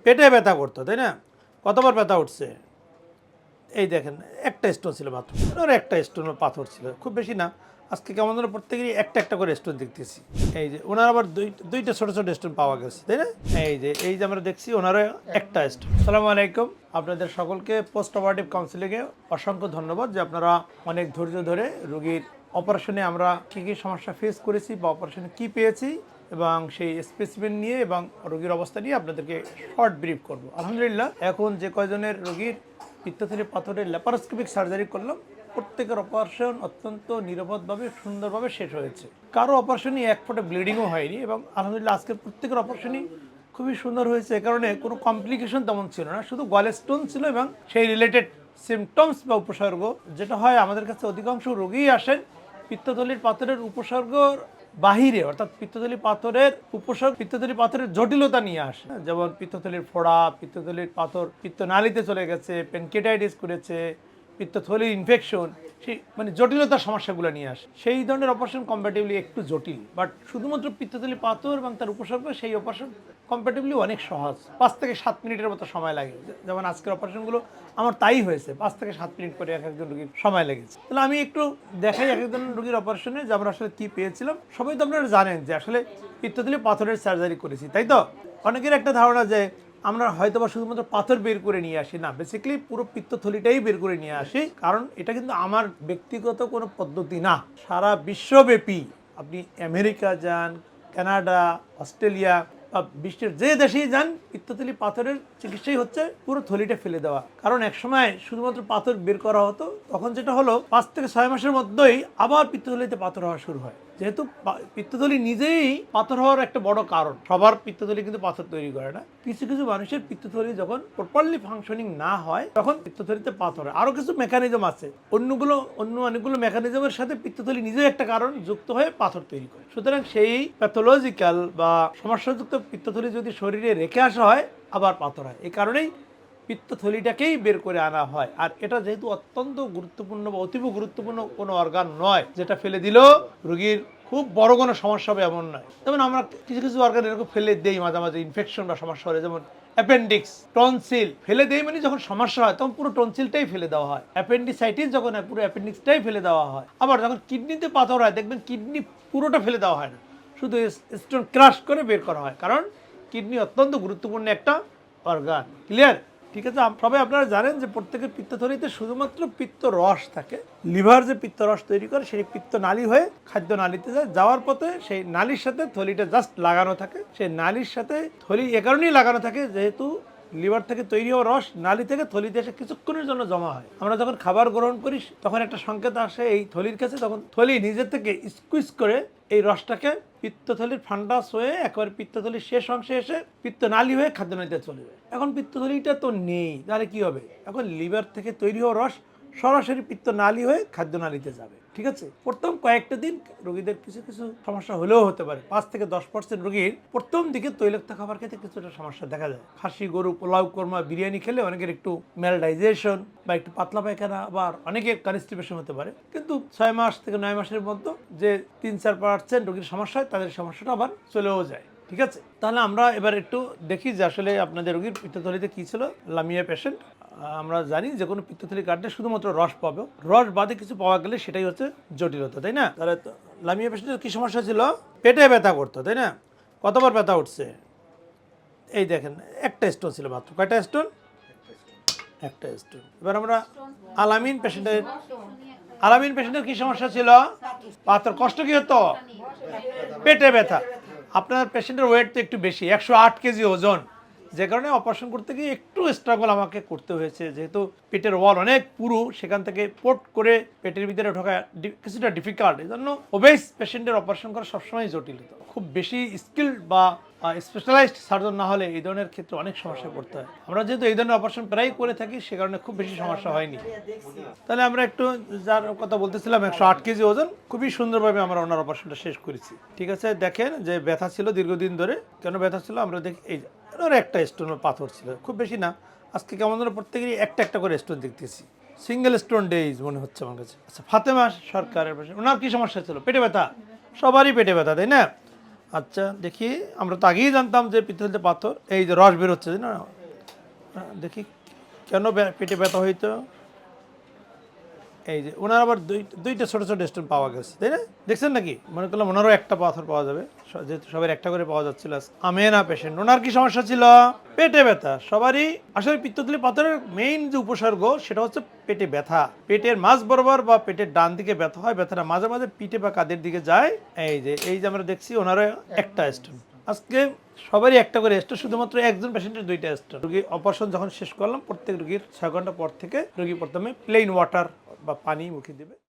পেটে ব্যথা করতো, তাই না? কতবার ব্যথা উঠছে? এই দেখেন, একটা স্টোন ছিল মাত্র, ওর একটা স্টোন পাথর ছিল, খুব বেশি না। আজকে কেমন যেন প্রত্যেকেরই একটা একটা করে স্টোন দেখতেছি। এই যে ওনার আবার দুইটা ছোট ছোট স্টোন পাওয়া গেছে, তাই না? এই যে আমরা দেখছি ওনারও একটা স্টোন। আসসালামু আলাইকুম, আপনাদের সকলকে পোস্ট অপারেটিভ কাউন্সিলিংয়ে অসংখ্য ধন্যবাদ যে আপনারা অনেক ধৈর্য ধরে রোগীর অপারেশনে আমরা কী কী সমস্যা ফেস করেছি বা অপারেশনে কী পেয়েছি এবং সেই স্পেসিমেন নিয়ে এবং রোগীর অবস্থা নিয়ে আপনাদেরকে শর্ট ব্রিফ করব। আলহামদুলিল্লাহ, এখন যে কয়জনের রোগীর পিত্তথলি পাথরের ল্যাপারোস্কোপিক সার্জারি করলাম, প্রত্যেকের অপারেশন অত্যন্ত নিরাপদভাবে সুন্দরভাবে শেষ হয়েছে। কারো অপারেশনই এক ফোঁটা ব্লিডিংও হয়নি এবং আলহামদুলিল্লাহ আজকের প্রত্যেকের অপারেশনই খুবই সুন্দর হয়েছে। এ কারণে কোনো কমপ্লিকেশন তেমন ছিল না, শুধু গলে স্টোন ছিল এবং সেই রিলেটেড সিমটমস বা উপসর্গ যেটা হয় আমাদের কাছে অধিকাংশ রোগীই আসেন পিত্তথলির পাথরের উপসর্গর বাহিরে, অর্থাৎ পিত্তথলি পাথরের উপসর্গ পিত্তথলি পাথরের জটিলতা নিয়ে আসে, যেমন পিত্তথলির ফোড়া, পিত্তথলির পাথর পিত্তনালীতে চলে গেছে, পেনকেটাইটিস করেছে, পিত্তথলির ইনফেকশন, সেই মানে জটিলতার সমস্যাগুলো নিয়ে আসে। সেই ধরনের অপারেশন কম্প্যারেটিভলি একটু জটিল, বাট শুধুমাত্র পিত্তথলি পাথর এবং তার উপসর্গ সেই অপারেশন কম্প্যারেটিভলি অনেক সহজ। 5 থেকে 7 মিনিটের মতো সময় লাগে। যেমন আজকের অপারেশনগুলো আমার তাই হয়েছে, 5 থেকে 7 মিনিট করে এক একজন রোগীর সময় লেগেছে। তাহলে আমি একটু দেখাই এক একজন রোগীর অপারেশনে যে আমরা আসলে কী পেয়েছিলাম। সবাই তো আপনারা জানেন যে আসলে পিত্তথলি পাথরের সার্জারি করেছি, তাই তো? অনেকের একটা ধারণা যে আমরা হয়তো বা শুধুমাত্র পাথর বের করে নিয়ে আসি, না, বেসিক্যালি পুরো পিত্তথলিটাই বের করে নিয়ে আসি। কারণ এটা কিন্তু আমার ব্যক্তিগত কোনো পদ্ধতি না, সারা বিশ্বব্যাপী আপনি আমেরিকা যান, কানাডা, অস্ট্রেলিয়া বা বিশ্বের যে দেশেই যান, পিত্তথলি পাথরের চিকিৎসাই হচ্ছে পুরো থলিটা ফেলে দেওয়া। কারণ একসময় শুধুমাত্র পাথর বের করা হতো, তখন যেটা হলো 5 থেকে 6 মাসের মধ্যেই আবার পিত্তথলিতে পাথর হওয়া শুরু হয়। যেহেতু পিত্তথলি নিজেই পাথর হওয়ার একটা বড় কারণ, সবার পিত্তথলি কিন্তু পাথর তৈরি করে না। কিছু কিছু মানুষের পিত্তথলি যখন প্রপারলি ফাংশনিং না হয় তখন পিত্তথলিতে পাথর হয়। আরো কিছু মেকানিজম আছে, অন্য অনেকগুলো মেকানিজমের সাথে পিত্তথলি নিজেই একটা কারণ যুক্ত হয়ে পাথর তৈরি করে। সুতরাং সেই প্যাথোলজিক্যাল বা সমস্যাযুক্ত পিত্তথলি যদি শরীরে রেখে আসা হয় আবার পাথর হয়। এই কারণেই পিত্তথলিটাকেই বের করে আনা হয়। আর এটা যেহেতু অত্যন্ত গুরুত্বপূর্ণ বা অতীব গুরুত্বপূর্ণ কোনো অর্গান নয় যেটা ফেলে দিলেও রোগীর খুব বড় কোনো সমস্যা হবে এমন নয়। যেমন আমরা কিছু কিছু অর্গান এরকম ফেলে দেই মাঝে মাঝে ইনফেকশন বা সমস্যা হলে, যেমন অ্যাপেন্ডিক্স, টনসিল ফেলে দেই, মানে যখন সমস্যা হয় তখন পুরো টনসিলটাই ফেলে দেওয়া হয়। অ্যাপেন্ডিসাইটিস যখন হয় পুরো অ্যাপেন্ডিক্সটাই ফেলে দেওয়া হয়। আবার যখন কিডনিতে পাথর হয় দেখবেন কিডনি পুরোটা ফেলে দেওয়া হয় না, শুধু স্টোন ক্রাশ করে বের করা হয়, কারণ কিডনি অত্যন্ত গুরুত্বপূর্ণ একটা অর্গান। ক্লিয়ার? ঠিক আছে, সবাই আপনারা জানেন যে প্রত্যেকের পিত্তথলিতে শুধুমাত্র পিত্ত রস থাকে। লিভার যে পিত্ত রস তৈরি করে সেই পিত্ত নালী হয়ে খাদ্য নালীতে যায়, যাওয়ার পথে সেই নালীর সাথে থলিটা জাস্ট লাগানো থাকে। সেই নালীর সাথে থলি এ কারণেই লাগানো থাকে যেহেতু লিভার থেকে তৈরি হওয়া রস নালী থেকে থলিতে এসে কিছুক্ষণের জন্য জমা হয়। আমরা যখন খাবার গ্রহণ করি তখন একটা সংকেত আসে এই থলির কাছে, তখন থলি নিজের থেকে স্কুইজ করে এই রসটাকে পিত্তথলির ফান্ডাস হয়ে একেবারে পিত্তথলির শেষ অংশে এসে পিত্তনালী হয়ে খাদ্যনালীতে চলে যায়। এখন পিত্তথলিটা তো নেই, তাহলে কি হবে? এখন লিভার থেকে তৈরি হওয়া রস সরাসরি পিত্তনালী হয়ে খাদ্যনালীতে যাবে। ঠিক আছে, প্রথম কয়েকটা দিন রোগীদের কিছু কিছু সমস্যা হলেও হতে পারে। 5 থেকে 10% রোগীর প্রথম দিকে তৈলাক্ত খাবার খেতে কিছুটা সমস্যা দেখা যায়। খাসি, গরু, পোলাও, কোরমা, বিরিয়ানি খেলে অনেকের একটু ম্যালডাইজেশন বা একটু পাতলা পায়খানা, আবার অনেকের কনস্টিপেশন হতে পারে। কিন্তু 6 মাস থেকে 9 মাসের মধ্যে যে 3-4% রোগীর সমস্যা হয় তাদের সমস্যাটা আবার চলেও যায়। ঠিক আছে, তাহলে আমরা এবার একটু দেখি যে আসলে আপনাদের রোগীর পিত্তথলিতে কী ছিল। লামিয়া পেশেন্ট, আমরা জানি যে কোনো পিত্তথলি কাটলে শুধুমাত্র রস পাবে, রস বাদে কিছু পাওয়া গেলে সেটাই হচ্ছে জটিলতা, তাই না? তাহলে লামিয়া পেশেন্টের কী সমস্যা ছিল? পেটে ব্যথা করতো, তাই না? কতবার ব্যথা উঠছে? এই দেখেন, একটা স্টোন ছিল মাত্র। কয়টা স্টোন? একটা স্টোন। এবার আমরা আলামিন পেশেন্টের কী সমস্যা ছিল? পাথর। কষ্ট কী হতো? পেটে ব্যথা। আপনার পেশেন্টের ওয়েট তো একটু বেশি, 108 কেজি ওজন, যে কারণে অপারেশন করতে গিয়ে একটু স্ট্রাগল আমাকে করতে হয়েছে। যেহেতু পেটের ওয়াল অনেক পুরু, সেখান থেকে পোর্ট করে পেটের ভিতরে ঢোকা কিছুটা ডিফিকাল্ট। এই জন্য ওবেস পেশেন্টের অপারেশন করা সবসময় জটিল হতো। খুব বেশি স্কিল্ড বা স্পেশালাইজড সার্জন না হলে এই ধরনের ক্ষেত্রে অনেক সমস্যা পড়তে হয়। আমরা যেহেতু এই ধরনের অপারেশন প্রায় করে থাকি সে কারণে খুব বেশি সমস্যা হয়নি। তাহলে আমরা একটু যার কথা বলতেছিলাম, 108 কেজি ওজন, খুবই সুন্দরভাবে আমরা ওনার অপারেশনটা শেষ করেছি। ঠিক আছে, দেখেন যে ব্যথা ছিল দীর্ঘদিন ধরে। কেন ব্যথা ছিল আমরা দেখি। এই ওর একটা স্টোন পাথর ছিল, খুব বেশি না। আজকে কেমন ধরনের প্রত্যেকেরই একটা একটা করে স্টোন দেখতেছি। সিঙ্গেল স্টোন ডেজ মনে হচ্ছে আমার কাছে। আচ্ছা, ফাতেমা সরকারের পাশে ওনার কী সমস্যা ছিল? পেটে ব্যথা, সবারই পেটে ব্যথা, তাই না? আচ্ছা দেখি, আমরা তো আগেই জানতাম যে পিত্তথলিতে পাথর। এই যে রস বের হচ্ছে না, দেখি কেন পেটে ব্যথা হইতো। এই যে ওনার আবার দুইটা ছোট ছোট স্টোন পাওয়া গেছে, তাই না? দেখছেন নাকি? মনে করলাম ওনারও একটা পাথর পাওয়া যাবে, যেহেতু সবার একটা করে পাওয়া যাচ্ছিল। আমেনা পেশেন্ট, ওনার কি সমস্যা ছিল? পেটে ব্যথা। সবারই আসলে পিত্তথলি পাথরের মেইন যে উপসর্গ সেটা হচ্ছে পেটে ব্যথা। পেটের মাঝ বরাবর বা পেটের ডান দিকে ব্যথা হয়, ব্যথাটা মাঝে মাঝে পিঠে বা কাঁধের দিকে যায়। এই যে আমরা দেখছি ওনারও একটা স্টোন। আজকে সবারই একটা করে স্টোন, শুধুমাত্র একজন পেশেন্টের দুইটা স্টোন। রোগী অপারেশন যখন শেষ করলাম, প্রত্যেক রোগীর 6 ঘন্টা পর থেকে রোগী প্রথমে প্লেন ওয়াটার বা পানি মুখে দিবে।